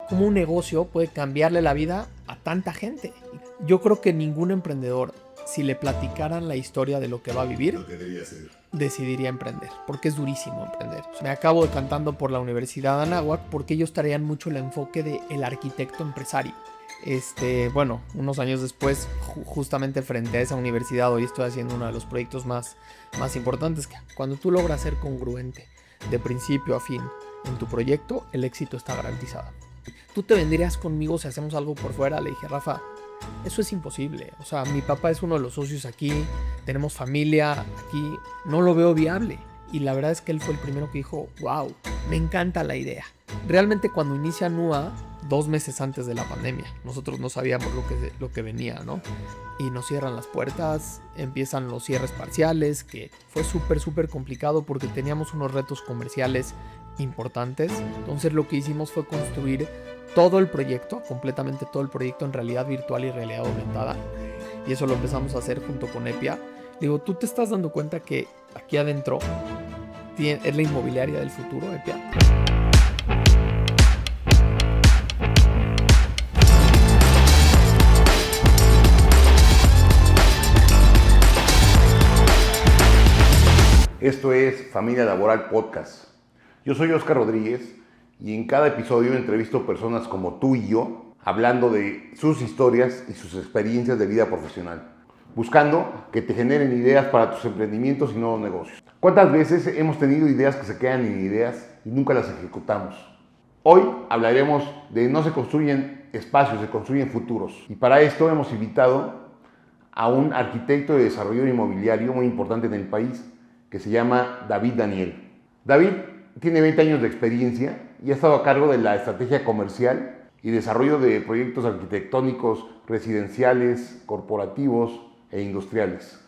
cómo un negocio puede cambiarle la vida a tanta gente. Yo creo que ningún emprendedor, si le platicaran la historia de lo que va a vivir, Lo que debería ser, decidiría emprender, porque es durísimo emprender. Me acabo decantando por la Universidad de Anáhuac porque ellos traían mucho el enfoque del arquitecto empresario. Bueno, unos años después, justamente frente a esa universidad, hoy estoy haciendo uno de los proyectos más importantes. Que cuando tú logras ser congruente de principio a fin en tu proyecto, el éxito está garantizado. ¿Tú te vendrías conmigo si hacemos algo por fuera? Le dije, Rafa, eso es imposible. O sea, mi papá es uno de los socios aquí, tenemos familia aquí, no lo veo viable. Y la verdad es que él fue el primero que dijo, wow, me encanta la idea. Realmente cuando inicia NUA, 2 meses antes de la pandemia, nosotros no sabíamos lo que venía, ¿no? Y nos cierran las puertas, empiezan los cierres parciales, que fue súper complicado porque teníamos unos retos comerciales importantes. Entonces lo que hicimos fue construir todo el proyecto, completamente todo el proyecto en realidad virtual y realidad aumentada. Y eso lo empezamos a hacer junto con Epia. Digo, ¿tú te estás dando cuenta que aquí adentro es la inmobiliaria del futuro, Epia? Esto es Familia Laboral Podcast. Yo soy Oscar Rodríguez y en cada episodio entrevisto personas como tú y yo hablando de sus historias y sus experiencias de vida profesional, buscando que te generen ideas para tus emprendimientos y nuevos negocios. ¿Cuántas veces hemos tenido ideas que se quedan en ideas y nunca las ejecutamos? Hoy hablaremos de no se construyen espacios, se construyen futuros. Y para esto hemos invitado a un arquitecto y desarrollador inmobiliario muy importante en el país, que se llama David Daniel. David tiene 20 años de experiencia y ha estado a cargo de la estrategia comercial y desarrollo de proyectos arquitectónicos, residenciales, corporativos e industriales.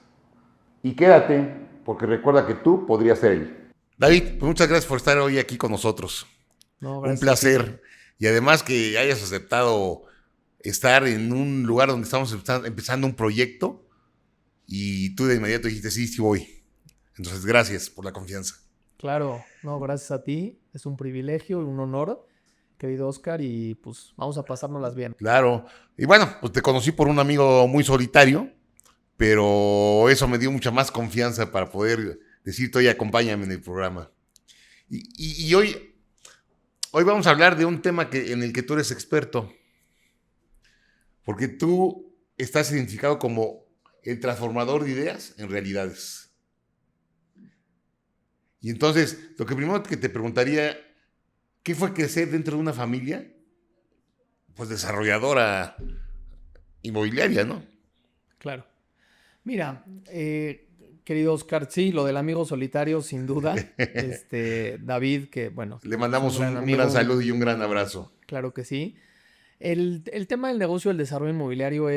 Y quédate, porque recuerda que tú podrías ser él. David, pues muchas gracias por estar hoy aquí con nosotros. No, un placer. Y además que hayas aceptado estar en un lugar donde estamos empezando un proyecto y tú de inmediato dijiste, sí voy. Entonces, gracias por la confianza. Claro, no, gracias a ti. Es un privilegio y un honor, querido Oscar, y pues vamos a pasárnoslas bien. Claro. Y bueno, pues te conocí por un amigo muy solitario, pero eso me dio mucha más confianza para poder decirte, oye, acompáñame en el programa. Y hoy vamos a hablar de un tema en el que tú eres experto, porque tú estás identificado como el transformador de ideas en realidades. Y entonces, lo que primero que te preguntaría, ¿qué fue crecer dentro de una familia, pues desarrolladora inmobiliaria, ¿no? Claro. Mira, querido Oscar, sí, lo del amigo solitario, sin duda. David, que bueno. Le mandamos un amigo, gran saludo y un gran abrazo. Claro que sí. El tema del negocio del desarrollo inmobiliario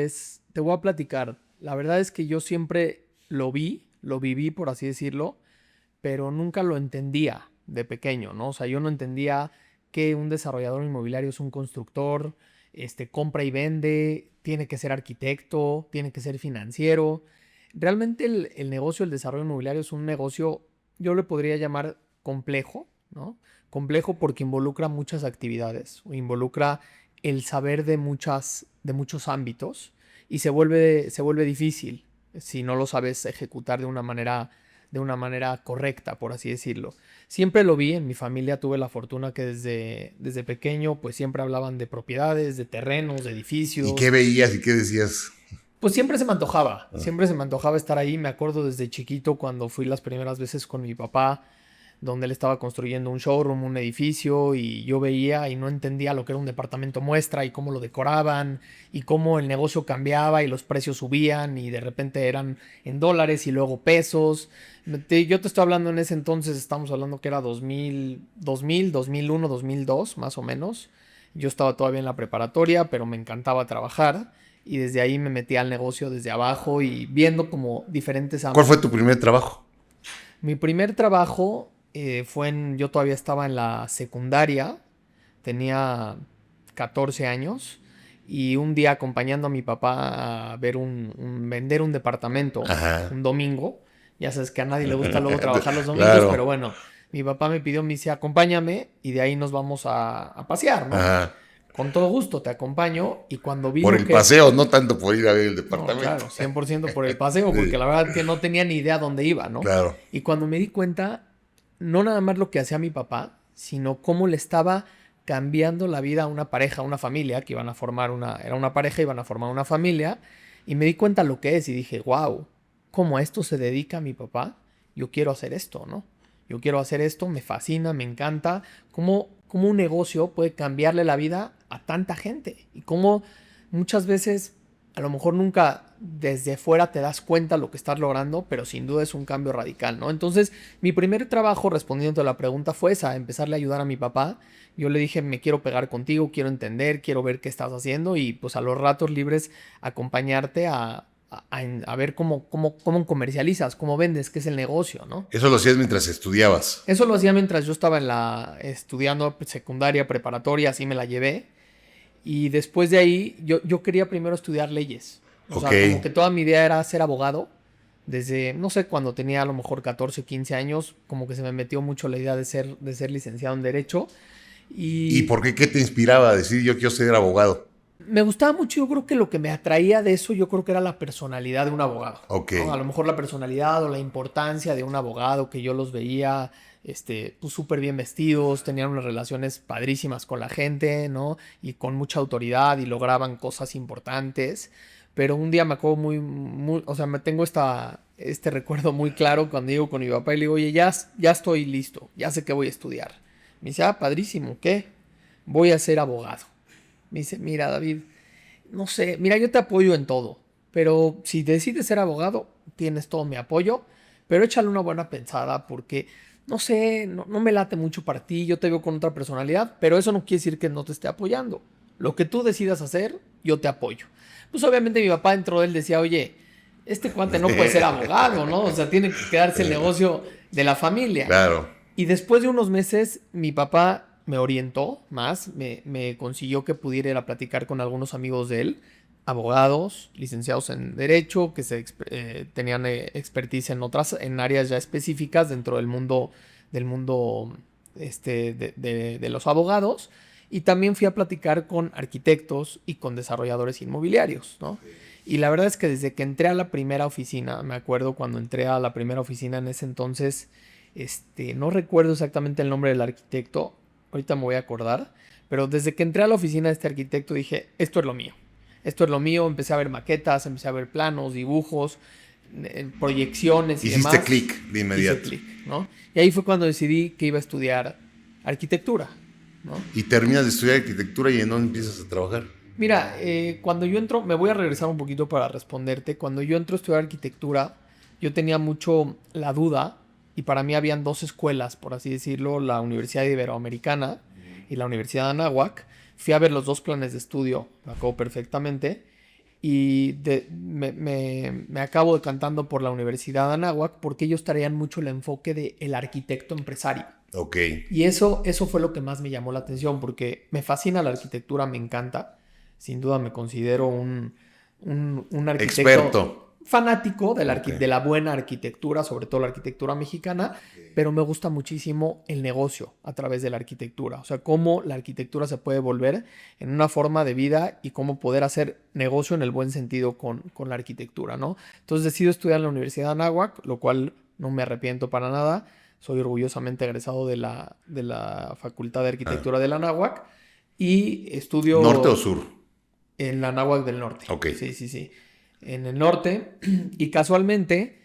te voy a platicar. La verdad es que yo siempre lo viví, por así decirlo, pero nunca lo entendía de pequeño, ¿no? O sea, yo no entendía que un desarrollador inmobiliario es un constructor, compra y vende, tiene que ser arquitecto, tiene que ser financiero. Realmente el negocio del desarrollo inmobiliario es un negocio, yo le podría llamar complejo, ¿no? Complejo porque involucra muchas actividades, o involucra el saber de muchos ámbitos y se vuelve difícil si no lo sabes ejecutar de una manera correcta, por así decirlo. Siempre lo vi, en mi familia tuve la fortuna que desde pequeño pues siempre hablaban de propiedades, de terrenos, de edificios. ¿Y qué veías y qué decías? Pues siempre se me antojaba estar ahí. Me acuerdo desde chiquito cuando fui las primeras veces con mi papá, donde él estaba construyendo un showroom, un edificio, y yo veía y no entendía lo que era un departamento muestra y cómo lo decoraban y cómo el negocio cambiaba y los precios subían y de repente eran en dólares y luego pesos. Yo te estoy hablando en ese entonces, estamos hablando que era 2001, 2002 más o menos. Yo estaba todavía en la preparatoria, pero me encantaba trabajar y desde ahí me metí al negocio desde abajo y viendo como diferentes ámbitos. ¿Cuál fue tu primer trabajo? Mi primer trabajo yo todavía estaba en la secundaria, tenía 14 años y un día acompañando a mi papá a ver vender un departamento. Ajá. Un domingo. Ya sabes que a nadie le gusta luego trabajar los domingos, claro. Pero bueno, mi papá me dice, acompáñame y de ahí nos vamos a pasear, ¿no? Ajá. con todo gusto te acompaño. Y cuando vi Por lo el que... paseo, no tanto por ir a ver el No, departamento. claro, 100% por el paseo, Sí, porque la verdad que no tenía ni idea dónde iba, ¿no? claro. Y cuando me di cuenta, no nada más lo que hacía mi papá, sino cómo le estaba cambiando la vida a una pareja, a una familia, que iban a formar una, era una pareja, iban a formar una familia, y me di cuenta lo que es, y dije, wow, ¿cómo a esto se dedica mi papá? Yo quiero hacer esto, ¿no? Yo quiero hacer esto, me fascina, me encanta, cómo un negocio puede cambiarle la vida a tanta gente, y cómo muchas veces a lo mejor nunca desde fuera te das cuenta lo que estás logrando, pero sin duda es un cambio radical, ¿no? Entonces, mi primer trabajo respondiendo a la pregunta fue esa, empezarle a ayudar a mi papá. Yo le dije, me quiero pegar contigo, quiero entender, quiero ver qué estás haciendo y pues a los ratos libres acompañarte a ver cómo comercializas, cómo vendes, qué es el negocio, ¿no? Eso lo hacías mientras estudiabas. Eso lo hacía mientras yo estaba estudiando secundaria, preparatoria, así me la llevé. Y después de ahí, yo quería primero estudiar leyes. O Ok. sea, como que toda mi idea era ser abogado. Desde, no sé, cuando tenía a lo mejor 14 o 15 años, como que se me metió mucho la idea de ser licenciado en Derecho. ¿Y Y por qué? ¿Qué te inspiraba a decir yo quiero ser abogado? me gustaba mucho, yo creo que lo que me atraía de eso, yo creo que era la personalidad de un abogado, Ok. ¿no? A lo mejor la personalidad o la importancia de un abogado, que yo los veía, pues súper bien vestidos, tenían unas relaciones padrísimas con la gente, ¿no? Y con mucha autoridad y lograban cosas importantes. Pero un día me acuerdo o sea, me tengo este recuerdo muy claro cuando digo con mi papá y le digo, oye, ya estoy listo, ya sé que voy a estudiar. Me dice, padrísimo, ¿qué? Voy a ser abogado. Me dice, mira, David, no sé, mira, yo te apoyo en todo, pero si decides ser abogado, tienes todo mi apoyo, pero échale una buena pensada porque, no sé, no me late mucho para ti, yo te veo con otra personalidad, pero eso no quiere decir que no te esté apoyando. Lo que tú decidas hacer, yo te apoyo. Pues obviamente mi papá dentro de él decía, oye, este cuate no puede ser abogado, ¿no? O sea, tiene que quedarse el negocio de la familia. Claro. Y después de unos meses, mi papá me orientó más, me consiguió que pudiera ir a platicar con algunos amigos de él, abogados, licenciados en Derecho, que tenían expertise en áreas ya específicas dentro del mundo de los abogados. Y también fui a platicar con arquitectos y con desarrolladores inmobiliarios, ¿no? Y la verdad es que desde que entré a la primera oficina, me acuerdo cuando entré a la primera oficina en ese entonces, no recuerdo exactamente el nombre del arquitecto, ahorita me voy a acordar, pero desde que entré a la oficina de este arquitecto dije, esto es lo mío. Esto es lo mío, empecé a ver maquetas, empecé a ver planos, dibujos, proyecciones y Hiciste demás. clic de Hice inmediato. clic, ¿no? Y ahí fue cuando decidí que iba a estudiar arquitectura, ¿no? Y terminas de estudiar arquitectura y en dónde empiezas a trabajar. Mira, cuando yo entro, me voy a regresar un poquito para responderte. Cuando yo entro a estudiar arquitectura, yo tenía mucho la duda y para mí habían dos escuelas, por así decirlo, la Universidad Iberoamericana y la Universidad de Anáhuac. Fui a ver los dos planes de estudio, me acuerdo perfectamente, y me acabo decantando por la Universidad de Anáhuac porque ellos traían mucho el enfoque del arquitecto empresario. Ok. Y eso fue lo que más me llamó la atención porque me fascina la arquitectura, me encanta. Sin duda me considero un arquitecto Experto. fanático Ok. de la buena arquitectura, sobre todo la arquitectura mexicana, pero me gusta muchísimo el negocio a través de la arquitectura. O sea, cómo la arquitectura se puede volver en una forma de vida y cómo poder hacer negocio en el buen sentido con la arquitectura, ¿no? Entonces decido estudiar en la Universidad de Anáhuac, lo cual no me arrepiento para nada. Soy orgullosamente egresado de la Facultad de Arquitectura de la Anáhuac y estudio ¿Norte o sur? en la Anáhuac del Norte. Ok. Sí, sí, sí. En el norte. Y casualmente,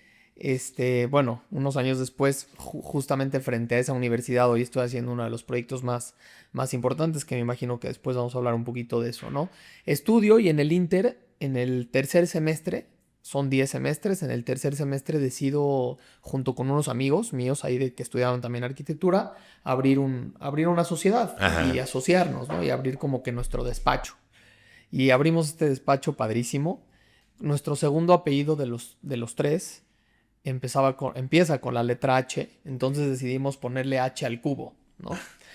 bueno, unos años después, justamente frente a esa universidad, hoy estoy haciendo uno de los proyectos más importantes, que me imagino que después vamos a hablar un poquito de eso, ¿no? Estudio y en el tercer semestre, son 10 semestres, en el tercer semestre decido, junto con unos amigos míos ahí que estudiaban también arquitectura, abrir una sociedad Ajá. y asociarnos, ¿no? Y abrir como que nuestro despacho. Y abrimos este despacho padrísimo. Nuestro segundo apellido de los tres empieza con la letra H, entonces decidimos ponerle H al cubo, ¿no?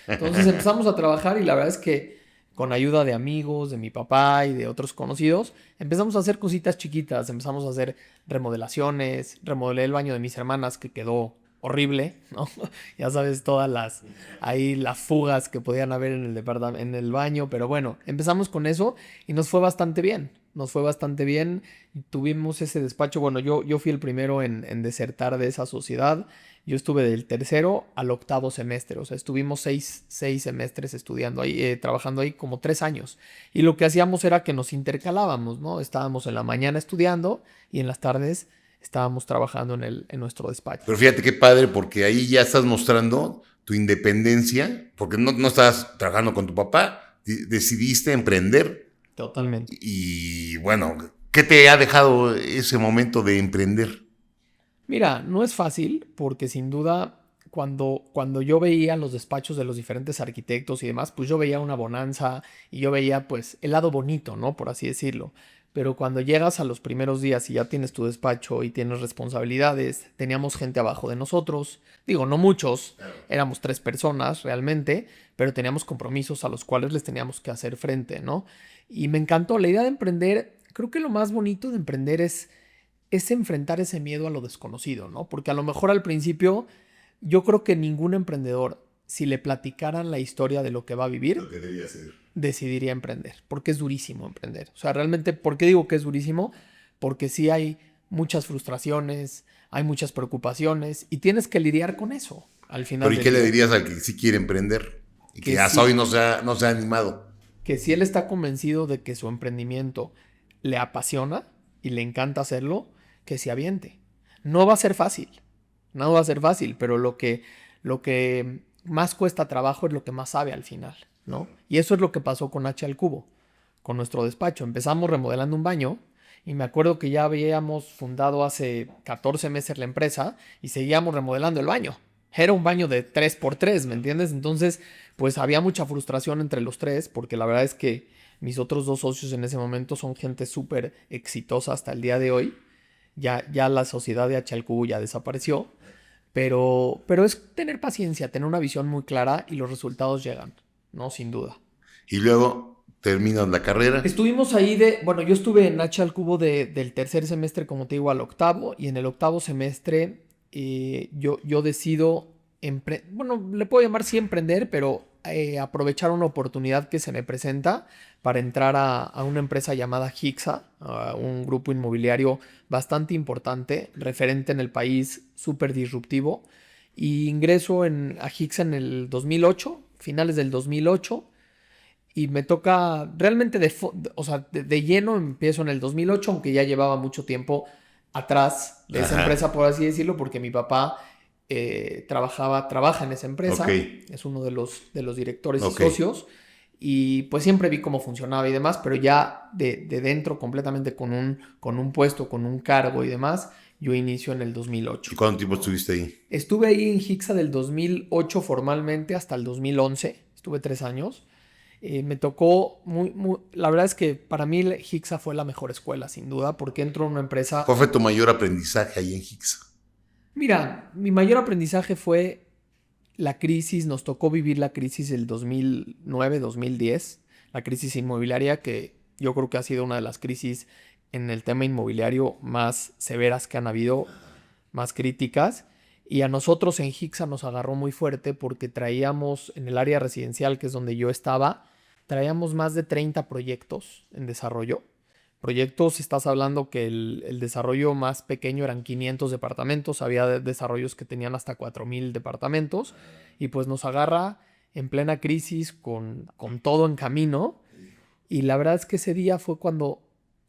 Entonces empezamos a trabajar y la verdad es que con ayuda de amigos, de mi papá y de otros conocidos, empezamos a hacer cositas chiquitas, empezamos a hacer remodelaciones, remodelé el baño de mis hermanas que quedó horrible, ¿no? Ya sabes, ahí las fugas que podían haber en el en el baño, pero bueno, empezamos con eso y nos fue bastante bien. Nos fue bastante bien. Tuvimos ese despacho. Bueno, yo fui el primero en desertar de esa sociedad. Yo estuve del tercero al octavo semestre. O sea, estuvimos seis semestres estudiando ahí, trabajando ahí como 3 años. Y lo que hacíamos era que nos intercalábamos, ¿no? Estábamos en la mañana estudiando y en las tardes estábamos trabajando en nuestro despacho. Pero fíjate qué padre, porque ahí ya estás mostrando tu independencia, porque no estás trabajando con tu papá, decidiste emprender. Totalmente. Y bueno, ¿qué te ha dejado ese momento de emprender? Mira, no es fácil porque sin duda cuando yo veía los despachos de los diferentes arquitectos y demás, pues yo veía una bonanza y yo veía pues el lado bonito, ¿no? Por así decirlo. Pero cuando llegas a los primeros días y ya tienes tu despacho y tienes responsabilidades, teníamos gente abajo de nosotros, digo, no muchos, éramos 3 personas realmente, pero teníamos compromisos a los cuales les teníamos que hacer frente, ¿no? Y me encantó la idea de emprender. Creo que lo más bonito de emprender es enfrentar ese miedo a lo desconocido, ¿no? Porque a lo mejor al principio yo creo que ningún emprendedor, si le platicaran la historia de lo que va a vivir, Lo que debía ser. decidiría emprender, porque es durísimo emprender. O sea, realmente, ¿por qué digo que es durísimo? Porque sí hay muchas frustraciones, hay muchas preocupaciones y tienes que lidiar con eso al final Pero ¿y del qué le día. dirías al que sí quiere emprender y que Que hasta sí, hoy no se ha animado? que si él está convencido de que su emprendimiento le apasiona y le encanta hacerlo, que se aviente. No va a ser fácil, no va a ser fácil, pero lo que más cuesta trabajo es lo que más sabe al final, ¿no? Y eso es lo que pasó con H al cubo, con nuestro despacho. Empezamos remodelando un baño y me acuerdo que ya habíamos fundado hace 14 meses la empresa y seguíamos remodelando el baño. Era un baño de 3x3, ¿me entiendes? Entonces, pues había mucha frustración entre los tres, porque la verdad es que mis otros 2 socios en ese momento son gente súper exitosa hasta el día de hoy. Ya la sociedad de H al cubo ya desapareció, pero es tener paciencia, tener una visión muy clara y los resultados llegan, ¿no? Sin duda. Y luego terminas la carrera. Estuvimos ahí bueno, yo estuve en H al cubo del tercer semestre, como te digo, al octavo, y en el octavo semestre yo decido, bueno, le puedo llamar sí emprender, pero aprovechar una oportunidad que se me presenta para entrar a una empresa llamada Hixa, a un grupo inmobiliario bastante importante, referente en el país, súper disruptivo, y ingreso a Hixa en el 2008, finales del 2008, y me toca realmente o sea, de lleno empiezo en el 2008, aunque ya llevaba mucho tiempo atrás de esa Ajá. empresa, por así decirlo, porque mi papá trabaja en esa Ok, empresa, es uno de los directores y ok. socios, y pues siempre vi cómo funcionaba y demás, pero ya de dentro completamente con un puesto, con un cargo y demás, yo inicio en el 2008. ¿Y cuánto tiempo estuviste ahí? Estuve ahí en Hixa del 2008 formalmente hasta el 2011, estuve 3 años. Me tocó la verdad es que para mí Hixa fue la mejor escuela, sin duda, porque entro en una empresa. ¿Cuál fue tu mayor aprendizaje ahí en Hixa? Mira, mi mayor aprendizaje fue la crisis, nos tocó vivir la crisis del 2009-2010, la crisis inmobiliaria, que yo creo que ha sido una de las crisis en el tema inmobiliario más severas que han habido, más críticas. Y a nosotros en Hixa nos agarró muy fuerte porque traíamos en el área residencial, que es donde yo estaba, traíamos más de 30 proyectos en desarrollo. Proyectos, estás hablando que el desarrollo más pequeño eran 500 departamentos, había desarrollos que tenían hasta 4000 departamentos, y pues nos agarra en plena crisis con todo en camino. Y la verdad es que ese día fue cuando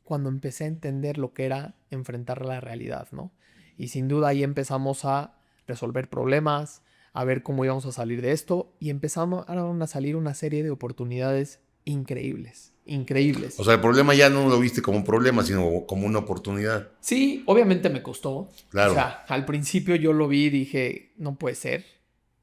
empecé a entender lo que era enfrentar la realidad, ¿no? Y sin duda ahí empezamos a resolver problemas, a ver cómo íbamos a salir de esto, y empezaron a salir una serie de oportunidades increíbles, increíbles. O sea, el problema ya no lo viste como un problema, sino como una oportunidad. Sí, obviamente me costó. O Claro. sea, al principio yo lo vi y dije, no puede ser.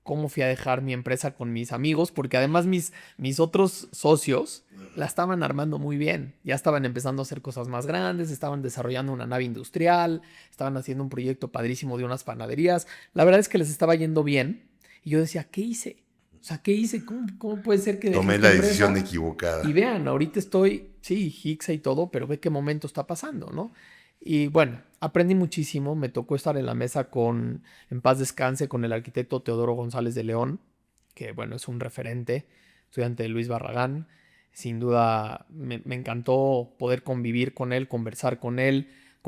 ¿Cómo fui a dejar mi empresa con mis amigos? Porque además mis otros socios la estaban armando muy bien. Ya estaban empezando a hacer cosas más grandes, estaban desarrollando una nave industrial, estaban haciendo un proyecto padrísimo de unas panaderías. La verdad es que les estaba yendo bien. Y yo decía, ¿qué hice? O sea, ¿qué hice? ¿Cómo puede ser que dejé Tomé esta la decisión empresa? Y equivocada. vean, ahorita estoy, sí, Hixa y todo, pero ve qué momento está pasando, ¿no? Y bueno, aprendí muchísimo. Me tocó estar en la mesa en paz descanse, con el arquitecto Teodoro González de León, que bueno, es un referente, estudiante de Luis Barragán. Sin duda me encantó poder convivir con él, conversar con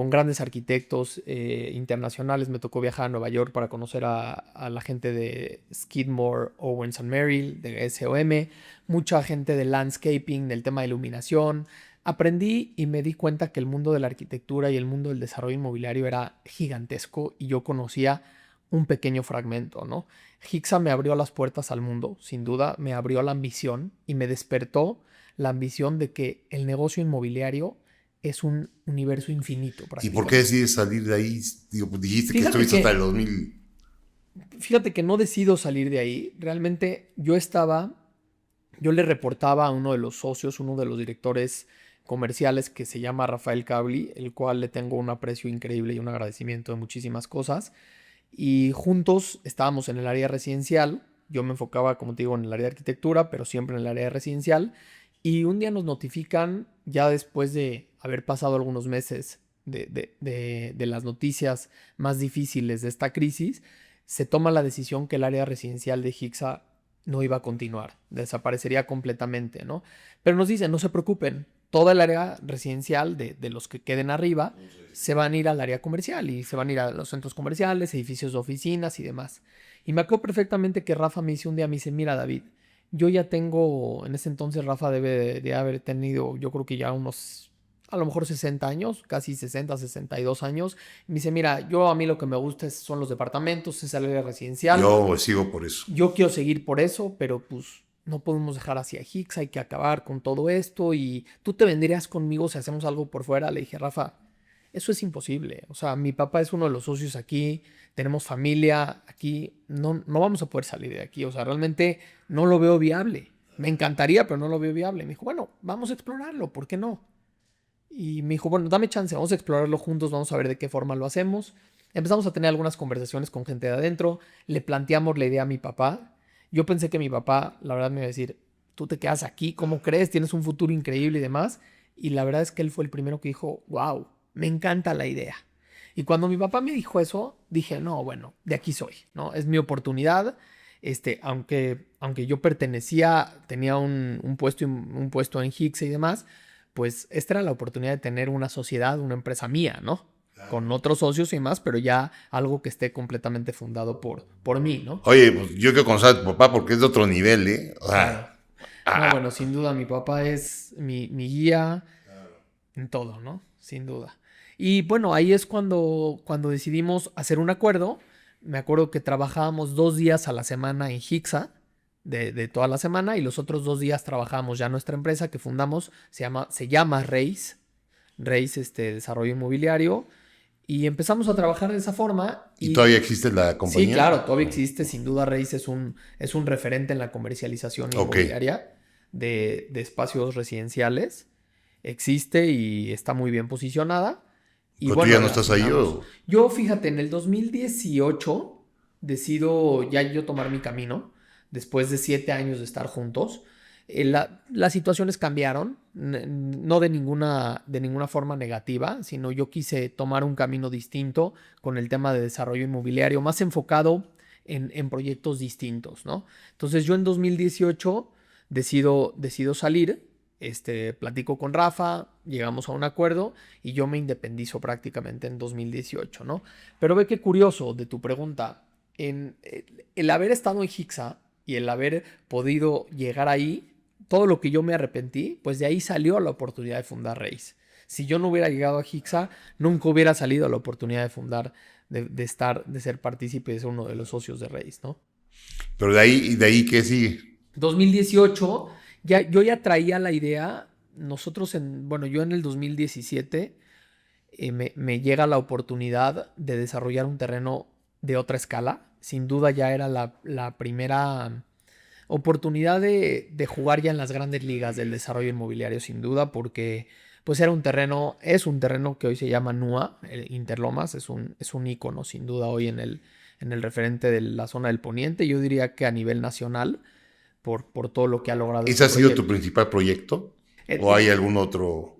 grandes arquitectos internacionales. Me tocó viajar a Nueva York para conocer a la gente de Skidmore, Owens and Merrill, de SOM, mucha gente de landscaping, del tema de iluminación. Aprendí y me di cuenta que el mundo de la arquitectura y el mundo del desarrollo inmobiliario era gigantesco y yo conocía un pequeño fragmento, ¿no? Hixa me abrió las puertas al mundo, sin duda, me abrió la ambición y me despertó la ambición de que el negocio inmobiliario es un universo infinito ¿Y por qué prácticamente. decides salir de ahí? Digo, pues dijiste que Fíjate estuviste hasta el que, 2000. fíjate que no decido salir de ahí. Realmente yo le reportaba a uno de los socios, uno de los directores comerciales que se llama Rafael Cabli, el cual le tengo un aprecio increíble y un agradecimiento de muchísimas cosas. Y juntos estábamos en el área residencial. Yo me enfocaba, como te digo, en el área de arquitectura, pero siempre en el área residencial. Y un día nos notifican, ya después de haber pasado algunos meses de las noticias más difíciles de esta crisis, se toma la decisión que el área residencial de Hixa no iba a continuar, desaparecería completamente, ¿no? Pero nos dicen, no se preocupen, toda el área residencial de los que queden arriba se van a ir al área comercial y se van a ir a los centros comerciales, edificios de oficinas y demás. Y me acuerdo perfectamente que Rafa me dice un día, me dice, mira David, yo ya tengo, en ese entonces Rafa debe de haber tenido, yo creo que ya unos, a lo mejor 60 años, casi 60, 62 años. Y me dice, mira, yo a mí lo que me gusta son los departamentos, es el área residencial. Yo sigo por eso. Yo quiero seguir por eso, pero pues no podemos dejar así a Hicks, hay que acabar con todo esto y tú te vendrías conmigo si hacemos algo por fuera. Le dije, Rafa, eso es imposible. O sea, mi papá es uno de los socios aquí, tenemos familia aquí, no vamos a poder salir de aquí. O sea, realmente no lo veo viable. Me encantaría, pero no lo veo viable. Me dijo, bueno, vamos a explorarlo, ¿por qué no? Y me dijo, bueno, dame chance, vamos a explorarlo juntos, vamos a ver de qué forma lo hacemos. Empezamos a tener algunas conversaciones con gente de adentro, le planteamos la idea a mi papá. Yo pensé que mi papá, la verdad, me iba a decir, tú te quedas aquí, ¿cómo crees? Tienes un futuro increíble y demás. Y la verdad es que él fue el primero que dijo, wow, me encanta la idea. Y cuando mi papá me dijo eso, dije, no, bueno, de aquí soy, ¿no? Es mi oportunidad. Aunque yo tenía un puesto en Hicks y demás, pues esta era la oportunidad de tener una sociedad, una empresa mía, ¿no? Claro. Con otros socios y más, pero ya algo que esté completamente fundado por mí, ¿no? Oye, pues yo quiero conocer a tu papá porque es de otro nivel, ¿eh? O Claro. sea, No, bueno, sin duda mi papá es mi guía en todo, ¿no? Sin duda. Y bueno, ahí es cuando decidimos hacer un acuerdo. Me acuerdo que trabajábamos 2 días a la semana en Hixa, de toda la semana, y los otros 2 días trabajábamos ya nuestra empresa que fundamos, se llama Reis Desarrollo Inmobiliario, y empezamos a trabajar de esa forma. ¿y Y todavía existe la sí, compañía? claro, todavía existe, sin duda Reis es un referente en la comercialización Ok. inmobiliaria de espacios residenciales. Existe y está muy bien posicionada. Y ¿Pero tú bueno, ya no la estás ahí fundamos. o...? Yo, fíjate, en el 2018 decido ya yo tomar mi camino, después de 7 años de estar juntos. Las situaciones cambiaron, no de ninguna forma negativa, sino yo quise tomar un camino distinto con el tema de desarrollo inmobiliario, más enfocado en proyectos distintos, ¿no? Entonces yo en 2018 decido salir, platico con Rafa, llegamos a un acuerdo y yo me independizo prácticamente en 2018, ¿no? Pero ve qué curioso de tu pregunta, el haber estado en Hixa y el haber podido llegar ahí, todo lo que yo me arrepentí, pues de ahí salió la oportunidad de fundar Reis. Si yo no hubiera llegado a Hixa, nunca hubiera salido la oportunidad de fundar, de ser partícipe, de ser uno de los socios de Reis, ¿no? Pero de ahí, ¿qué sigue? 2018, yo ya traía la idea, yo en el 2017 me llega la oportunidad de desarrollar un terreno de otra escala. Sin duda ya era la primera oportunidad de jugar ya en las grandes ligas del desarrollo inmobiliario, sin duda, porque pues es un terreno que hoy se llama NUA, Interlomas, es un ícono sin duda hoy en el referente de la zona del Poniente, yo diría que a nivel nacional, por todo lo que ha logrado ¿Ese este ha sido tu proyecto. principal proyecto? Eh, ¿O hay eh, algún otro?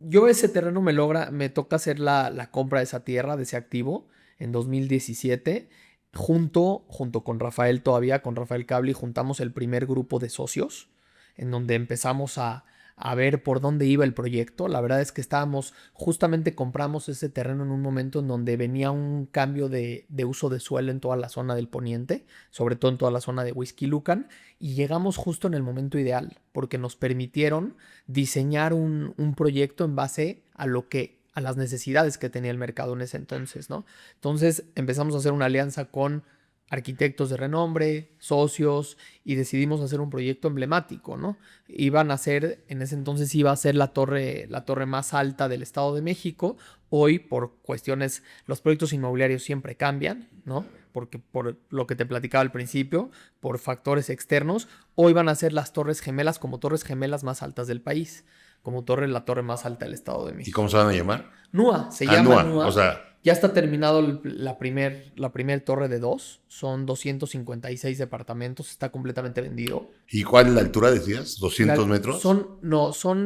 yo ese terreno me toca hacer la compra de esa tierra, de ese activo, en 2017, junto con Rafael todavía, con Rafael Cable, juntamos el primer grupo de socios, en donde empezamos a ver por dónde iba el proyecto. La verdad es que justamente compramos ese terreno en un momento en donde venía un cambio de uso de suelo en toda la zona del poniente, sobre todo en toda la zona de Whisky Lucan, y llegamos justo en el momento ideal, porque nos permitieron diseñar un proyecto en base a las necesidades que tenía el mercado en ese entonces, ¿no? Entonces empezamos a hacer una alianza con arquitectos de renombre, socios, y decidimos hacer un proyecto emblemático, ¿no? En ese entonces iba a ser la torre más alta del Estado de México. Hoy, por cuestiones, los proyectos inmobiliarios siempre cambian, ¿no? Porque por lo que te platicaba al principio, por factores externos, hoy van a ser las torres gemelas como torres gemelas más altas del país, como la torre más alta del Estado de ¿Y México. cómo se van a llamar? NUA, se llama NUA, NUA. o sea... Ya está terminado la primer torre de 2. Son 256 departamentos. Está completamente vendido. ¿Y cuál es la altura, decías? ¿200 metros? Son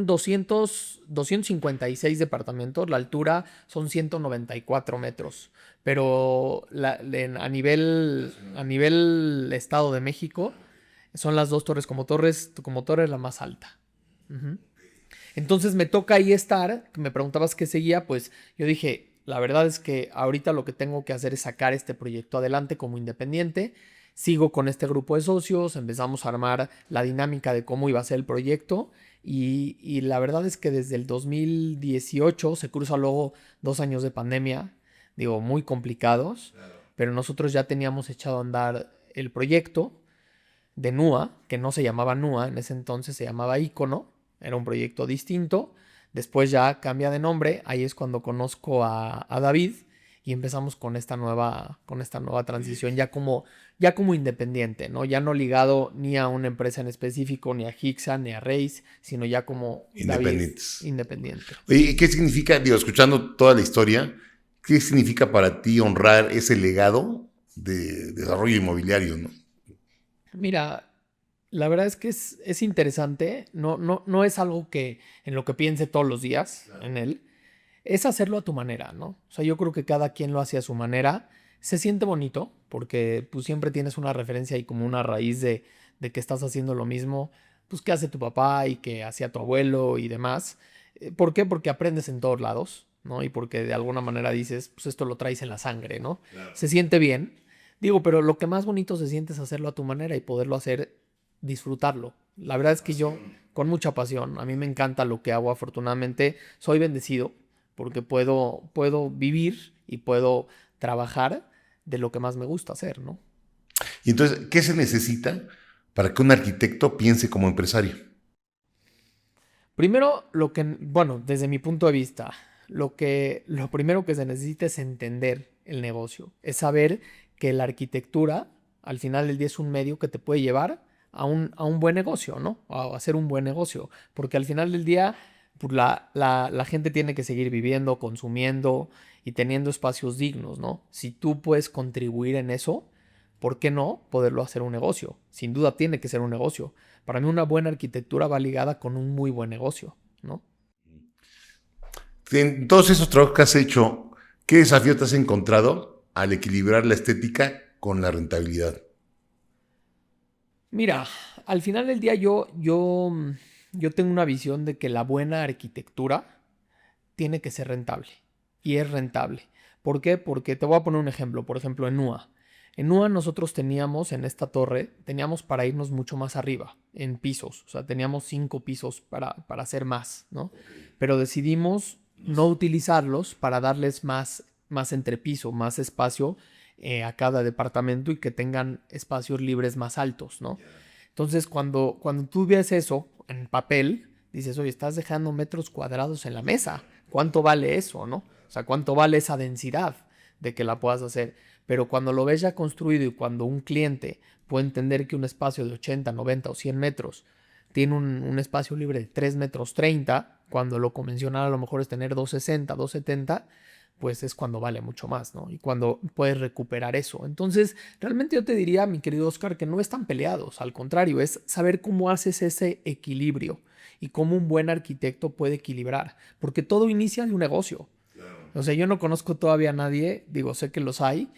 256 departamentos. La altura son 194 metros. Pero a nivel Estado de México, son las dos torres como torre la más alta. Uh-huh. Entonces me toca ahí estar. Me preguntabas qué seguía. Pues yo dije, la verdad es que ahorita lo que tengo que hacer es sacar este proyecto adelante como independiente. Sigo con este grupo de socios, empezamos a armar la dinámica de cómo iba a ser el proyecto, y la verdad es que desde el 2018 se cruza luego 2 años de pandemia, digo, muy complicados, claro. Pero nosotros ya teníamos echado a andar el proyecto de NUA, que no se llamaba NUA, en ese entonces se llamaba Icono, era un proyecto distinto. Después ya cambia de nombre, ahí es cuando conozco a David y empezamos con esta nueva transición ya como independiente, ¿no? Ya no ligado ni a una empresa en específico, ni a Hixa, ni a Race, sino ya como David independiente. ¿Y qué significa, escuchando toda la historia, qué significa para ti honrar ese legado de desarrollo inmobiliario, ¿no? Mira, la verdad es que es interesante, no es algo en lo que piense todos los días, claro, en él. Es hacerlo a tu manera, ¿no? O sea, yo creo que cada quien lo hace a su manera. Se siente bonito porque pues siempre tienes una referencia y como una raíz de que estás haciendo lo mismo, pues que hace tu papá y que hacía tu abuelo y demás. ¿Por qué? Porque aprendes en todos lados, ¿no? Y porque de alguna manera dices, pues esto lo traes en la sangre, ¿no? Claro. Se siente bien. Digo, pero lo que más bonito se siente es hacerlo a tu manera y poderlo hacer, disfrutarlo. La verdad es que yo, con mucha pasión, a mí me encanta lo que hago. Afortunadamente, soy bendecido porque puedo vivir y puedo trabajar de lo que más me gusta hacer, ¿no? Y entonces, ¿qué se necesita para que un arquitecto piense como empresario? Primero, desde mi punto de vista, lo primero que se necesita es entender el negocio, es saber que la arquitectura, al final del día, es un medio que te puede llevar a un buen negocio, ¿no? A hacer un buen negocio, porque al final del día, pues la gente tiene que seguir viviendo, consumiendo y teniendo espacios dignos, ¿no? Si tú puedes contribuir en eso, ¿por qué no poderlo hacer un negocio? Sin duda tiene que ser un negocio. Para mí una buena arquitectura va ligada con un muy buen negocio, ¿no? En todos esos trabajos que has hecho, ¿qué desafío te has encontrado al equilibrar la estética con la rentabilidad? Mira, al final del día yo tengo una visión de que la buena arquitectura tiene que ser rentable. Y es rentable. ¿Por qué? Porque te voy a poner un ejemplo. Por ejemplo, en NUA. En NUA nosotros teníamos, en esta torre, teníamos para irnos mucho más arriba, en pisos. O sea, teníamos 5 pisos para hacer más, ¿no? Pero decidimos no utilizarlos para darles más entrepiso, más espacio a cada departamento y que tengan espacios libres más altos, ¿no? Entonces, cuando tú ves eso en papel, dices, oye, estás dejando metros cuadrados en la mesa. ¿Cuánto vale eso, no? O sea, ¿cuánto vale esa densidad de que la puedas hacer? Pero cuando lo ves ya construido y cuando un cliente puede entender que un espacio de 80, 90 o 100 metros tiene un espacio libre de 3 metros 30, cuando lo convencional a lo mejor es tener 260, 270, pues es cuando vale mucho más, ¿no? Y cuando puedes recuperar eso. Entonces, realmente yo te diría, mi querido Oscar, que no están peleados. Al contrario, es saber cómo haces ese equilibrio. y cómo un buen arquitecto puede equilibrar, porque todo inicia de un negocio. O sea, yo no conozco todavía a nadie, digo, sé que los hay,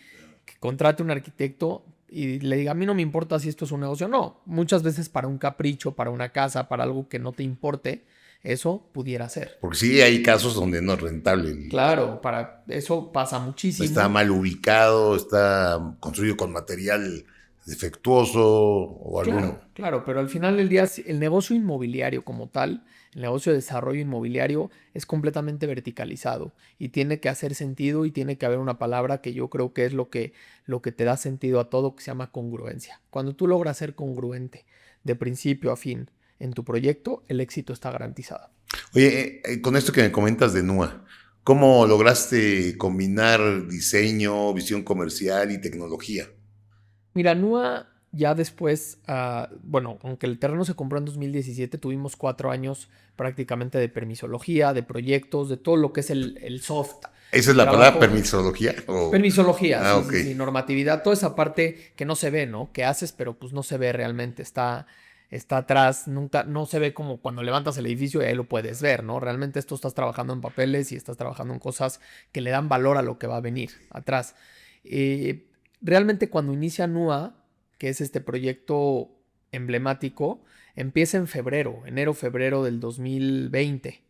que contrate un arquitecto y le diga, a mí no me importa si esto es un negocio. No, muchas veces para un capricho, para una casa, para algo que no te importe, eso pudiera ser. Porque sí hay casos donde no es rentable. Claro, para eso pasa muchísimo. Está mal ubicado, está construido con material defectuoso o alguno. Claro, claro, pero al final del día el negocio inmobiliario como tal, el negocio de desarrollo inmobiliario es completamente verticalizado y tiene que hacer sentido y tiene que haber una palabra que yo creo que es lo que te da sentido a todo, que se llama congruencia. Cuando tú logras ser congruente de principio a fin en tu proyecto, el éxito está garantizado. Oye, con esto que me comentas de NUA, ¿cómo lograste combinar diseño, visión comercial y tecnología? Mira, NUA ya después, bueno, aunque el terreno se compró en 2017, tuvimos 4 años prácticamente de permisología, de proyectos, de todo lo que es el soft. ¿Esa es la palabra permisología? Permisología, sí, Ok. sí, normatividad, toda esa parte que no se ve, ¿no? Que haces, pero pues no se ve realmente, está atrás, nunca, no se ve como cuando levantas el edificio y ahí lo puedes ver, ¿no? Realmente esto estás trabajando en papeles y estás trabajando en cosas que le dan valor a lo que va a venir atrás. Eh, Realmente cuando inicia NUA, que es este proyecto emblemático, empieza en febrero, enero-febrero del 2020,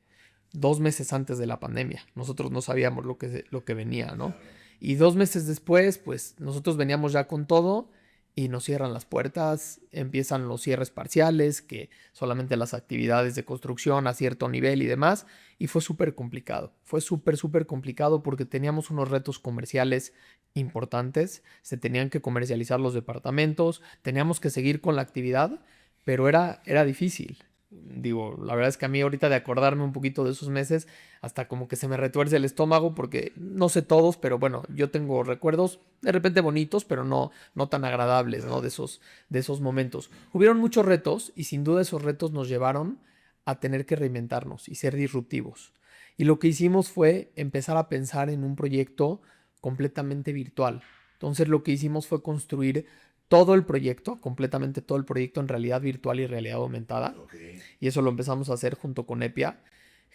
2 meses antes de la pandemia. Nosotros no sabíamos lo que venía, ¿no? Y 2 meses después, pues nosotros veníamos ya con todo y nos cierran las puertas, empiezan los cierres parciales, que solamente las actividades de construcción a cierto nivel y demás, y fue súper complicado. Fue súper complicado porque teníamos unos retos comerciales importantes, se tenían que comercializar los departamentos, teníamos que seguir con la actividad, pero era difícil. Digo, la verdad es que a mí ahorita de acordarme un poquito de esos meses, hasta como que se me retuerce el estómago porque no sé todos, pero bueno, yo tengo recuerdos de repente bonitos, pero no tan agradables, ¿no? De esos momentos. Hubieron muchos retos y sin duda esos retos nos llevaron a tener que reinventarnos y ser disruptivos. Y lo que hicimos fue empezar a pensar en un proyecto completamente virtual. Entonces lo que hicimos fue construir todo el proyecto, completamente todo el proyecto en realidad virtual y realidad aumentada. Okay. Y eso lo empezamos a hacer junto con Epia,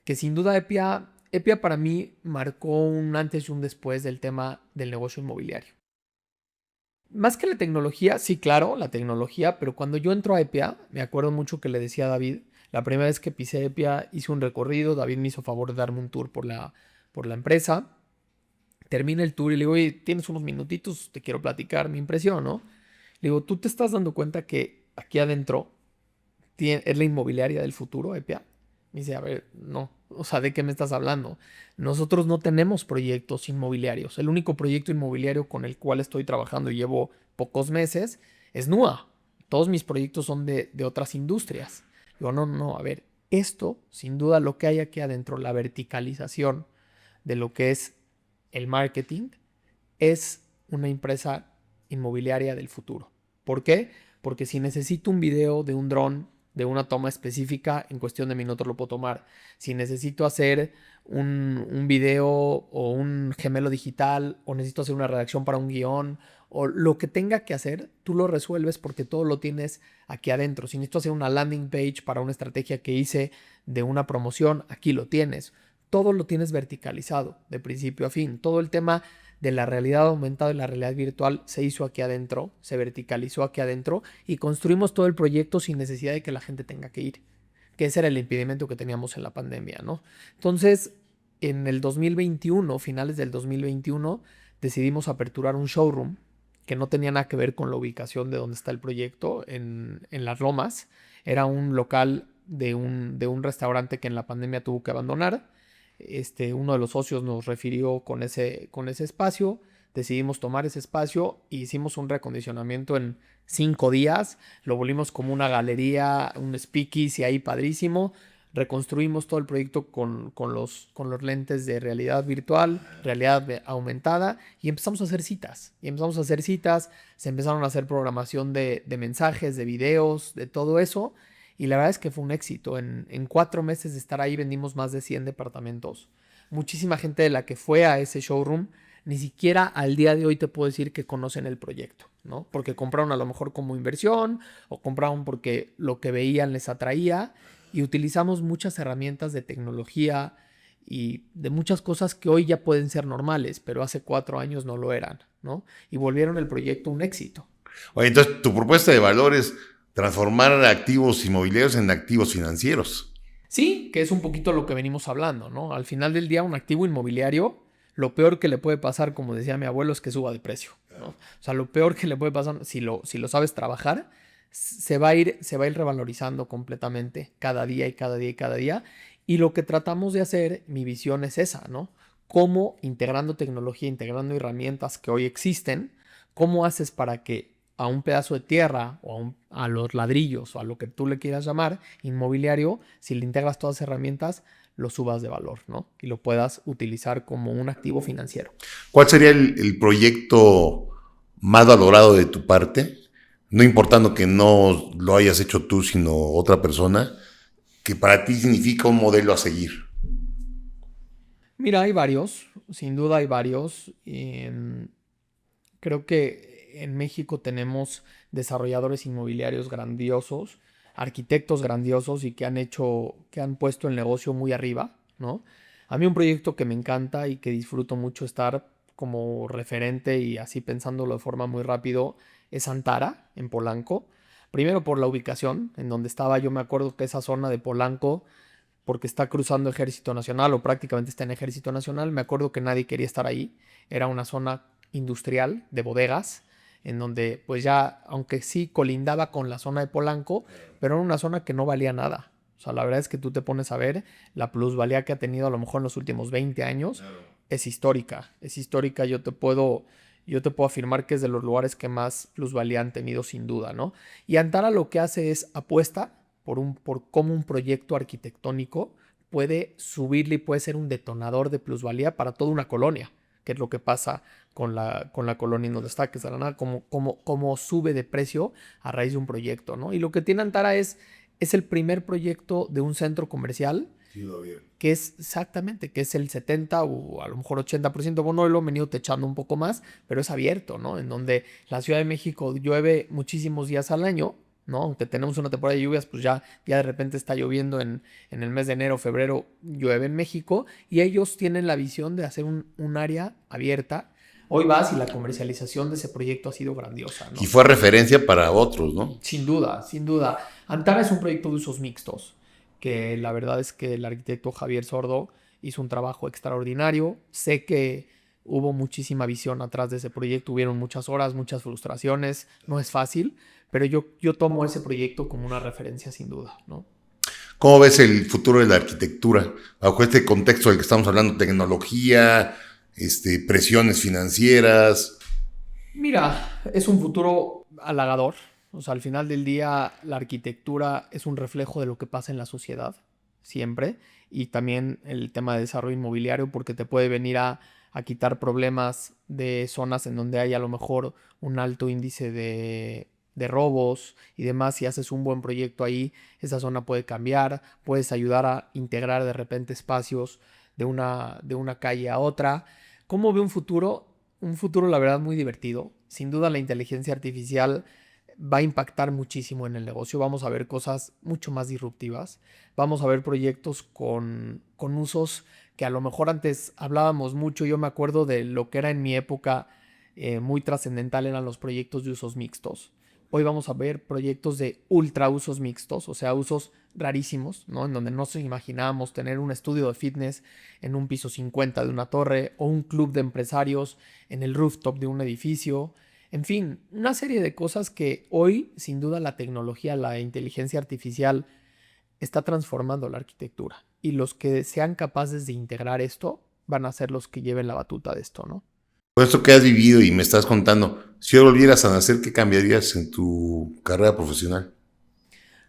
que sin duda Epia para mí marcó un antes y un después del tema del negocio inmobiliario. Más que la tecnología, sí, claro, la tecnología, pero cuando yo entro a Epia, me acuerdo mucho que le decía a David, la primera vez que pisé Epia hice un recorrido, David me hizo favor de darme un tour por la empresa, termina el tour y le digo, oye, tienes unos minutitos, te quiero platicar mi impresión, ¿no? Le digo, ¿tú te estás dando cuenta que aquí adentro es la inmobiliaria del futuro, Epia? Me dice, a ver, no, o sea, ¿de qué me estás hablando? Nosotros no tenemos proyectos inmobiliarios. El único proyecto inmobiliario con el cual estoy trabajando y llevo pocos meses es NUA. Todos mis proyectos son de otras industrias. Digo, no, a ver, esto, sin duda, lo que hay aquí adentro, la verticalización de lo que es el marketing, es una empresa inmobiliaria del futuro. ¿Por qué? Porque si necesito un video de un dron, de una toma específica, en cuestión de minutos lo puedo tomar. Si necesito hacer un video o un gemelo digital, o necesito hacer una redacción para un guión, o lo que tenga que hacer, tú lo resuelves porque todo lo tienes aquí adentro. Si necesito hacer una landing page para una estrategia que hice de una promoción, aquí lo tienes. Todo lo tienes verticalizado, de principio a fin. Todo el tema de la realidad aumentada y la realidad virtual se hizo aquí adentro, se verticalizó aquí adentro y construimos todo el proyecto sin necesidad de que la gente tenga que ir, que ese era el impedimento que teníamos en la pandemia, ¿no? Entonces, en el 2021, finales del 2021, decidimos aperturar un showroom que no tenía nada que ver con la ubicación de donde está el proyecto, en Las Lomas. Era un local de un restaurante que en la pandemia tuvo que abandonar. Uno de los socios nos refirió con ese espacio, decidimos tomar ese espacio e hicimos un reacondicionamiento en 5 días, lo volvimos como una galería, un speakeasy ahí padrísimo, reconstruimos todo el proyecto con los lentes de realidad virtual, realidad aumentada y empezamos a hacer citas, se empezaron a hacer programación de mensajes, de videos, de todo eso. Y la verdad es que fue un éxito. En 4 meses de estar ahí vendimos más de 100 departamentos. Muchísima gente de la que fue a ese showroom, ni siquiera al día de hoy te puedo decir que conocen el proyecto, ¿no? Porque compraron a lo mejor como inversión o compraron porque lo que veían les atraía Y utilizamos muchas herramientas de tecnología y de muchas cosas que hoy ya pueden ser normales, pero hace 4 años no lo eran, ¿no? Y volvieron el proyecto un éxito. Oye, entonces tu propuesta de valor es transformar activos inmobiliarios en activos financieros. Sí, que es un poquito lo que venimos hablando, ¿no? Al final del día, un activo inmobiliario, lo peor que le puede pasar, como decía mi abuelo, es que suba de precio, ¿no? O sea, lo peor que le puede pasar, si lo sabes trabajar, se va a ir revalorizando completamente cada día y cada día y cada día. Y lo que tratamos de hacer, mi visión es esa, ¿no? Cómo integrando tecnología, integrando herramientas que hoy existen, cómo haces para que a un pedazo de tierra o a los ladrillos o a lo que tú le quieras llamar inmobiliario, si le integras todas las herramientas, lo subas de valor, ¿no? Y lo puedas utilizar como un activo financiero. ¿Cuál sería el proyecto más valorado de tu parte? No importando que no lo hayas hecho tú, sino otra persona, que para ti significa un modelo a seguir. Mira, hay varios, sin duda hay varios. Creo que en México tenemos desarrolladores inmobiliarios grandiosos, arquitectos grandiosos y que han puesto el negocio muy arriba, ¿no? A mí un proyecto que me encanta y que disfruto mucho estar como referente y así pensándolo de forma muy rápido es Antara, en Polanco. Primero por la ubicación, en donde estaba, yo me acuerdo que esa zona de Polanco, porque está cruzando Ejército Nacional o prácticamente está en Ejército Nacional. Me acuerdo que nadie quería estar ahí. Era una zona industrial de bodegas, en donde pues ya, aunque sí colindaba con la zona de Polanco, pero era una zona que no valía nada. O sea, la verdad es que tú te pones a ver la plusvalía que ha tenido a lo mejor en los últimos 20 años. Es histórica, es histórica. Yo te puedo afirmar que es de los lugares que más plusvalía han tenido sin duda, ¿no? Y Antara lo que hace es apuesta por cómo un proyecto arquitectónico puede subirle y puede ser un detonador de plusvalía para toda una colonia, que es lo que pasa con la colonia en donde está, que es de la nada, como sube de precio a raíz de un proyecto, ¿no? Y lo que tiene Antara es el primer proyecto de un centro comercial que es exactamente, que es el 70 o a lo mejor 80%, bueno, lo han venido techando un poco más, pero es abierto, ¿no? En donde la Ciudad de México llueve muchísimos días al año, ¿no? Aunque tenemos una temporada de lluvias, pues ya de repente está lloviendo en el mes de enero, febrero, llueve en México, y ellos tienen la visión de hacer un área abierta. Hoy vas y la comercialización de ese proyecto ha sido grandiosa, Y ¿no? fue referencia para otros, ¿no? Sin duda, sin duda. Antara es un proyecto de usos mixtos, que la verdad es que el arquitecto Javier Sordo hizo un trabajo extraordinario. Sé que hubo muchísima visión atrás de ese proyecto, hubieron muchas horas, muchas frustraciones, no es fácil, pero yo tomo ese proyecto como una referencia sin duda, ¿no? ¿Cómo ves el futuro de la arquitectura? Bajo este contexto del que estamos hablando, tecnología, presiones financieras. Mira, es un futuro halagador. O sea, al final del día, la arquitectura es un reflejo de lo que pasa en la sociedad, siempre. Y también el tema de desarrollo inmobiliario, porque te puede venir a quitar problemas de zonas en donde hay a lo mejor un alto índice de robos y demás. Si haces un buen proyecto ahí, esa zona puede cambiar. Puedes ayudar a integrar de repente espacios de una calle a otra. ¿Cómo ve un futuro? Un futuro, la verdad, muy divertido. Sin duda, la inteligencia artificial va a impactar muchísimo en el negocio. Vamos a ver cosas mucho más disruptivas. Vamos a ver proyectos con usos que a lo mejor antes hablábamos mucho. Yo me acuerdo de lo que era en mi época muy trascendental, eran los proyectos de usos mixtos. Hoy vamos a ver proyectos de ultra usos mixtos, o sea, usos rarísimos, ¿no? En donde no se imaginábamos tener un estudio de fitness en un piso 50 de una torre o un club de empresarios en el rooftop de un edificio. En fin, una serie de cosas que hoy, sin duda, la tecnología, la inteligencia artificial está transformando la arquitectura. Y los que sean capaces de integrar esto van a ser los que lleven la batuta de esto, ¿no? Por esto que has vivido y me estás contando, si hoy volvieras a nacer, ¿qué cambiarías en tu carrera profesional?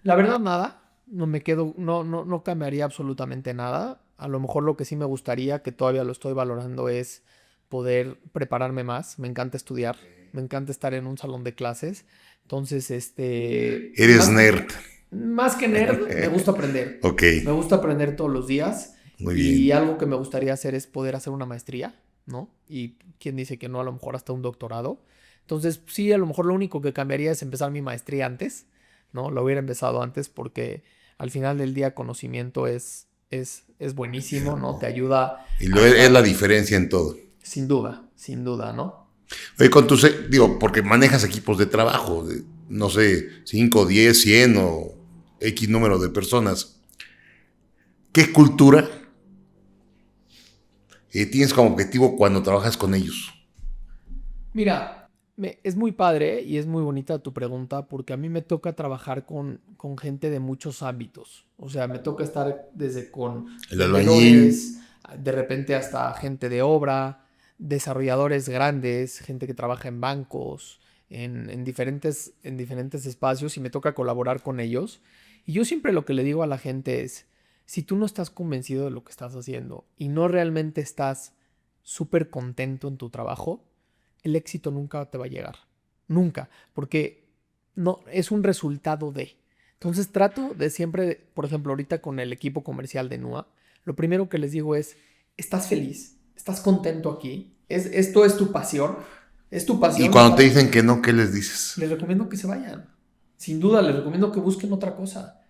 La verdad, nada. No cambiaría absolutamente nada. A lo mejor lo que sí me gustaría, que todavía lo estoy valorando, es poder prepararme más. Me encanta estudiar, me encanta estar en un salón de clases. Entonces, Eres nerd. más que nerd, me gusta aprender. Ok, Me gusta aprender todos los días. muy Y bien. algo que me gustaría hacer es poder hacer una maestría, ¿no? Y quién dice que no, a lo mejor hasta un doctorado. Entonces, sí, a lo mejor lo único que cambiaría es empezar mi maestría antes, ¿no? Lo hubiera empezado antes porque Al final del día, conocimiento es buenísimo, ¿no? Te ayuda. Y es la diferencia en todo. Sin duda, ¿no? Oye, digo, porque manejas equipos de trabajo, de, no sé, 5, 10, 100 o X número de personas. ¿Qué cultura tienes como objetivo cuando trabajas con ellos? Mira, es muy padre y es muy bonita tu pregunta porque a mí me toca trabajar con gente de muchos ámbitos. O sea, me toca estar desde con El albañil. vendedores, de repente hasta gente de obra, desarrolladores grandes, gente que trabaja en bancos, en diferentes espacios y me toca colaborar con ellos. Y yo siempre lo que le digo a la gente es, si tú no estás convencido de lo que estás haciendo y no realmente estás súper contento en tu trabajo, el éxito nunca te va a llegar. Nunca. Porque no, es un resultado de. Entonces trato de siempre, por ejemplo, ahorita con el equipo comercial de NUA, lo primero que les digo es, ¿estás feliz? ¿Estás contento aquí? ¿Esto es tu pasión? ¿Es tu Y pasión cuando te estar? dicen que no, ¿qué les dices? Les recomiendo que se vayan. Sin duda, les recomiendo que busquen otra cosa.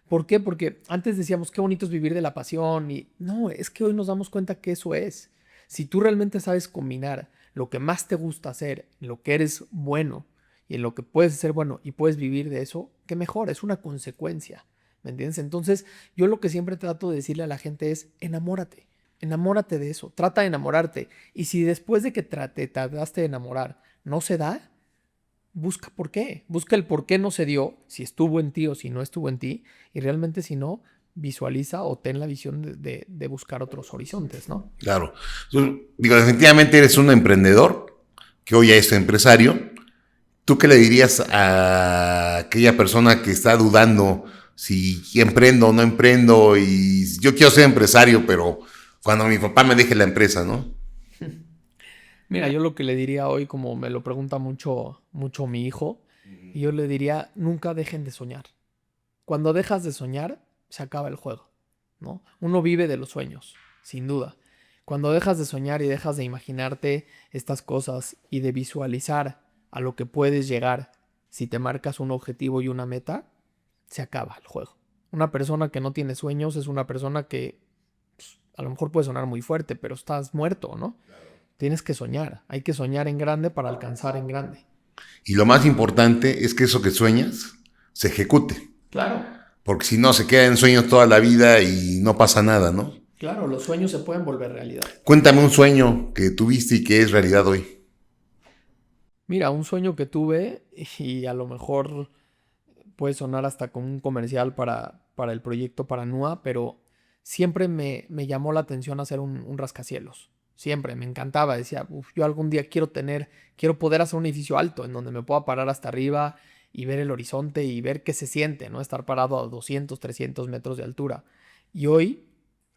¿Por qué? Porque antes decíamos qué bonito es vivir de la pasión y no, es que hoy nos damos cuenta que eso es. Si tú realmente sabes combinar lo que más te gusta hacer, en lo que eres bueno y en lo que puedes ser bueno y puedes vivir de eso, qué mejor, es una consecuencia. ¿Me entiendes? Entonces, yo lo que siempre trato de decirle a la gente es enamórate. Enamórate de eso, trata de enamorarte. Y si después de que trataste de enamorar no se da, busca por qué. Busca el por qué no se dio, si estuvo en ti o si no estuvo en ti. Y realmente si no, visualiza o ten la visión de buscar otros horizontes, ¿no? Claro. Digo, definitivamente eres un emprendedor, que hoy ya es empresario. ¿Tú qué le dirías a aquella persona que está dudando si emprendo o no emprendo? Y yo quiero ser empresario, pero cuando mi papá me deje la empresa, ¿no? Mira, yo lo que le diría hoy, como me lo pregunta mucho, mucho mi hijo, y yo le diría, nunca dejen de soñar. Cuando dejas de soñar, se acaba el juego, ¿no? Uno vive de los sueños, sin duda. Cuando dejas de soñar y dejas de imaginarte estas cosas y de visualizar a lo que puedes llegar si te marcas un objetivo y una meta, se acaba el juego. Una persona que no tiene sueños es una persona que pues, a lo mejor puede sonar muy fuerte, pero estás muerto, ¿no? Tienes que soñar. Hay que soñar en grande para alcanzar en grande. Y lo más importante es que eso que sueñas se ejecute. Claro, Porque si no, se queda en sueños toda la vida y no pasa nada, ¿no? claro, los sueños se pueden volver realidad. Cuéntame un sueño que tuviste y que es realidad hoy. Mira, un sueño que tuve y a lo mejor puede sonar hasta como un comercial para el proyecto para NUA, pero siempre me llamó la atención hacer un rascacielos. Siempre, me encantaba. Decía, "Uf, yo algún día quiero poder hacer un edificio alto en donde me pueda parar hasta arriba y ver el horizonte y ver qué se siente, ¿no? Estar parado a 200, 300 metros de altura. Y hoy,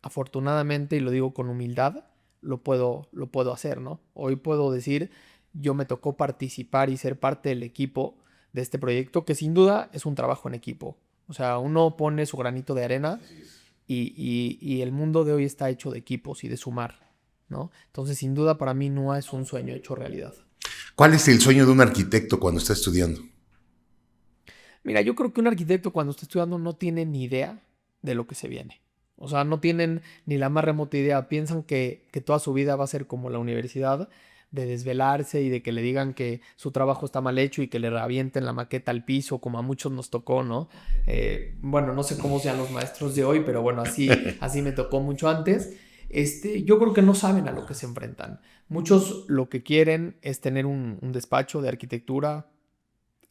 afortunadamente, y lo digo con humildad, lo puedo hacer, ¿no? Hoy puedo decir, yo me tocó participar y ser parte del equipo de este proyecto, que sin duda es un trabajo en equipo. O sea, uno pone su granito de arena y el mundo de hoy está hecho de equipos y de sumar, ¿no? Entonces, sin duda, para mí NUA es un sueño hecho realidad. ¿Cuál es el sueño de un arquitecto cuando está estudiando? Mira, yo creo que un arquitecto cuando está estudiando no tiene ni idea de lo que se viene. O sea, no tienen ni la más remota idea. Piensan que toda su vida va a ser como la universidad, de desvelarse y de que le digan que su trabajo está mal hecho y que le revienten la maqueta al piso, como a muchos nos tocó, ¿no? Bueno, no sé cómo sean los maestros de hoy, pero bueno, así me tocó mucho antes. Yo creo que no saben a lo que se enfrentan. Muchos lo que quieren es tener un despacho de arquitectura,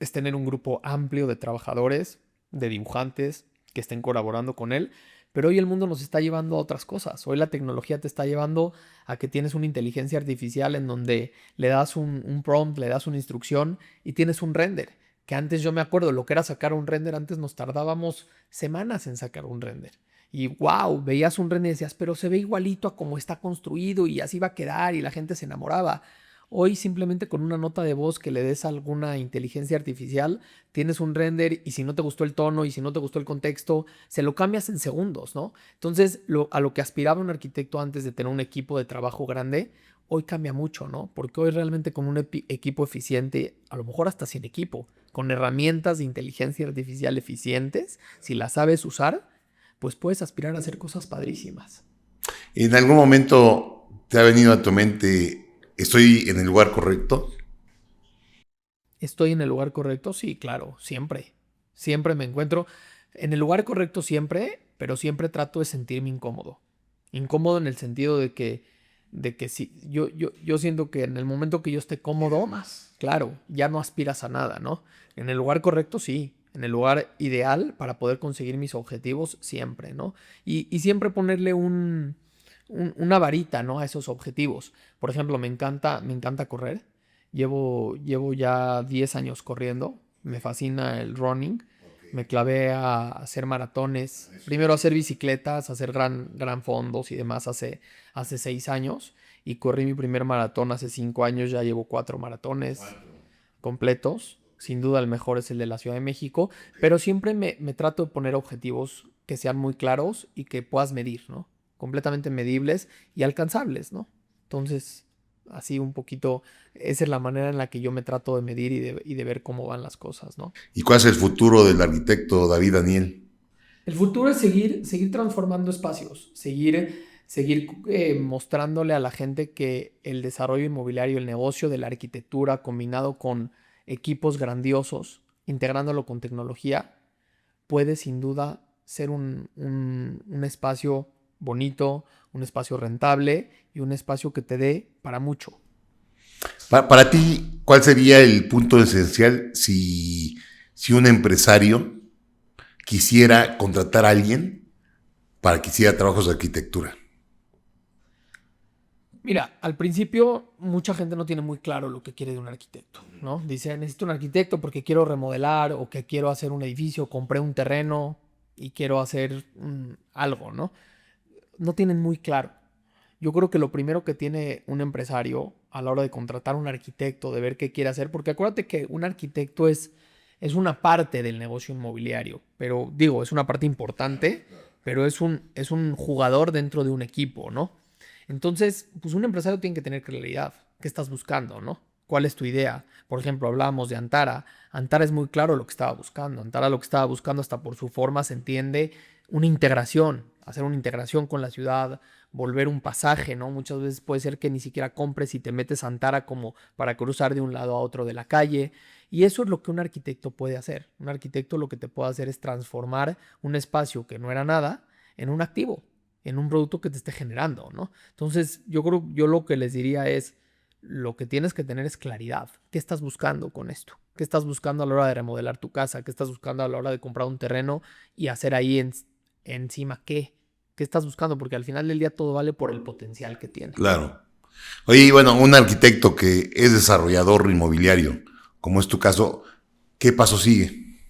es tener un grupo amplio de trabajadores, de dibujantes que estén colaborando con él, pero hoy el mundo nos está llevando a otras cosas. Hoy la tecnología te está llevando a que tienes una inteligencia artificial en donde le das un prompt, le das una instrucción y tienes un render. Que antes yo me acuerdo lo que era sacar un render, antes nos tardábamos semanas en sacar un render. Y wow, veías un render y decías, pero se ve igualito a cómo está construido y así va a quedar y la gente se enamoraba. Hoy simplemente con una nota de voz que le des a alguna inteligencia artificial, tienes un render y si no te gustó el tono y si no te gustó el contexto, se lo cambias en segundos, ¿no? Entonces, a lo que aspiraba un arquitecto antes de tener un equipo de trabajo grande, hoy cambia mucho, ¿no? Porque hoy realmente con un equipo eficiente, a lo mejor hasta sin equipo, con herramientas de inteligencia artificial eficientes, si las sabes usar, pues puedes aspirar a hacer cosas padrísimas. ¿En algún momento te ha venido a tu mente, estoy en el lugar correcto? ¿Estoy en el lugar correcto? Sí, claro, siempre. Siempre me encuentro en el lugar correcto siempre, pero siempre trato de sentirme incómodo. Incómodo en el sentido de que sí, yo siento que en el momento que yo esté cómodo, claro, ya no aspiras a nada, ¿no? En el lugar correcto, sí. En el lugar ideal para poder conseguir mis objetivos, siempre, ¿no? Y siempre ponerle una varita, ¿no? A esos objetivos. Por ejemplo, me encanta correr. Llevo ya 10 años corriendo. Me fascina el running. Me clavé a hacer maratones. Primero a hacer bicicletas, a hacer gran fondos y demás hace 6 años. Y corrí mi primer maratón hace 5 años. Ya llevo 4 maratones completos. Sin duda el mejor es el de la Ciudad de México. Pero siempre me trato de poner objetivos que sean muy claros y que puedas medir, ¿no? Completamente medibles y alcanzables, ¿no? Entonces, así un poquito, esa es la manera en la que yo me trato de medir y de ver cómo van las cosas, ¿no? ¿Y cuál es el futuro del arquitecto David Daniel? El futuro es seguir transformando espacios, seguir mostrándole a la gente que el desarrollo inmobiliario, el negocio de la arquitectura combinado con equipos grandiosos, integrándolo con tecnología, puede sin duda ser un espacio bonito, un espacio rentable y un espacio que te dé para mucho. Para ti, ¿cuál sería el punto esencial si un empresario quisiera contratar a alguien para que hiciera trabajos de arquitectura? Mira, al principio mucha gente no tiene muy claro lo que quiere de un arquitecto, ¿no? Dice, necesito un arquitecto porque quiero remodelar o que quiero hacer un edificio, compré un terreno y quiero hacer algo, ¿no? No tienen muy claro. Yo creo que lo primero que tiene un empresario a la hora de contratar a un arquitecto, de ver qué quiere hacer, porque acuérdate que un arquitecto es una parte del negocio inmobiliario, pero digo, es una parte importante, pero es un jugador dentro de un equipo, ¿no? Entonces, pues un empresario tiene que tener claridad. ¿Qué estás buscando, no? ¿Cuál es tu idea? Por ejemplo, hablábamos de Antara. Antara es muy claro lo que estaba buscando. Antara lo que estaba buscando, hasta por su forma se entiende, una integración, hacer una integración con la ciudad, volver un pasaje, ¿no? Muchas veces puede ser que ni siquiera compres y te metes a Antara como para cruzar de un lado a otro de la calle. Y eso es lo que un arquitecto puede hacer. Un arquitecto lo que te puede hacer es transformar un espacio que no era nada en un activo, en un producto que te esté generando, ¿no? Entonces, yo lo que les diría es, lo que tienes que tener es claridad. ¿Qué estás buscando con esto? ¿Qué estás buscando a la hora de remodelar tu casa? ¿Qué estás buscando a la hora de comprar un terreno y hacer ahí encima qué? ¿Qué estás buscando? Porque al final del día todo vale por el potencial que tiene. Claro. Oye, y bueno, un arquitecto que es desarrollador inmobiliario, como es tu caso, ¿qué paso sigue?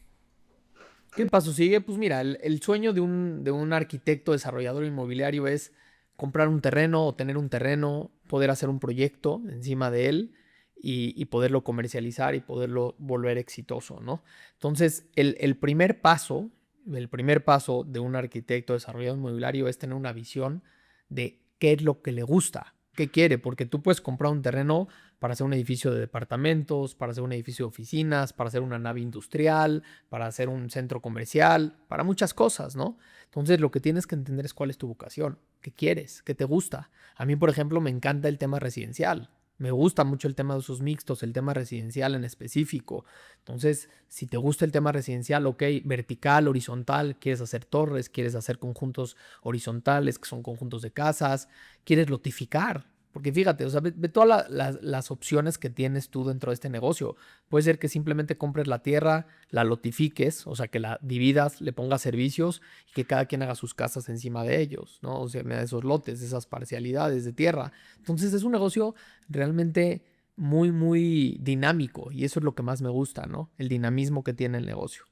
¿Qué paso sigue? Pues mira, el sueño de un arquitecto desarrollador inmobiliario es comprar un terreno o tener un terreno, poder hacer un proyecto encima de él y poderlo comercializar y poderlo volver exitoso, ¿no? Entonces, el primer paso de un arquitecto desarrollador inmobiliario es tener una visión de qué es lo que le gusta, qué quiere, porque tú puedes comprar un terreno para hacer un edificio de departamentos, para hacer un edificio de oficinas, para hacer una nave industrial, para hacer un centro comercial, para muchas cosas, ¿no? Entonces lo que tienes que entender es cuál es tu vocación, qué quieres, qué te gusta. A mí, por ejemplo, me encanta el tema residencial. Me gusta mucho el tema de usos mixtos, el tema residencial en específico. Entonces, si te gusta el tema residencial, ok, vertical, horizontal, quieres hacer torres, quieres hacer conjuntos horizontales, que son conjuntos de casas, quieres lotificar. Porque fíjate, o sea, ve todas las opciones que tienes tú dentro de este negocio. Puede ser que simplemente compres la tierra, la lotifiques, o sea, que la dividas, le pongas servicios y que cada quien haga sus casas encima de ellos, ¿no? O sea, esos lotes, esas parcialidades de tierra. Entonces es un negocio realmente muy, muy dinámico y eso es lo que más me gusta, ¿no? El dinamismo que tiene el negocio.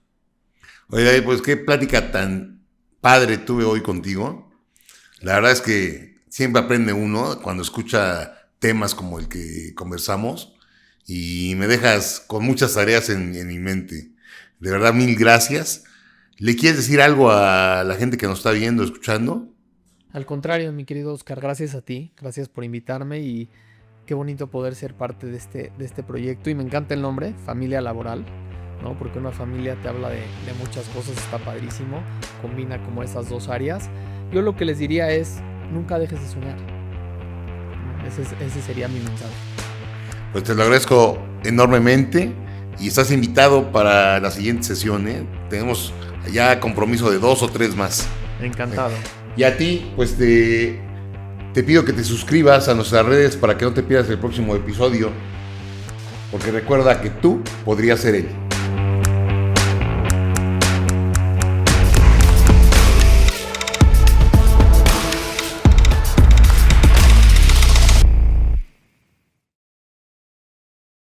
Oye, pues qué plática tan padre tuve hoy contigo. La verdad es que siempre aprende uno cuando escucha temas como el que conversamos y me dejas con muchas tareas en mi mente. De verdad, mil gracias. ¿Le quieres decir algo a la gente que nos está viendo, escuchando? Al contrario, mi querido Oscar, gracias a ti, gracias por invitarme y qué bonito poder ser parte de este proyecto. Y me encanta el nombre, Familia Laboral, ¿no? Porque una familia te habla de muchas cosas, está padrísimo, combina como esas dos áreas. Yo lo que les diría es, nunca dejes de soñar. Ese sería mi mensaje. Pues te lo agradezco enormemente y estás invitado para la siguiente sesión, ¿eh? Tenemos ya compromiso de 2 o 3 más. Encantado. Y a ti, pues te pido que te suscribas a nuestras redes para que no te pierdas el próximo episodio, porque recuerda que tú podrías ser él.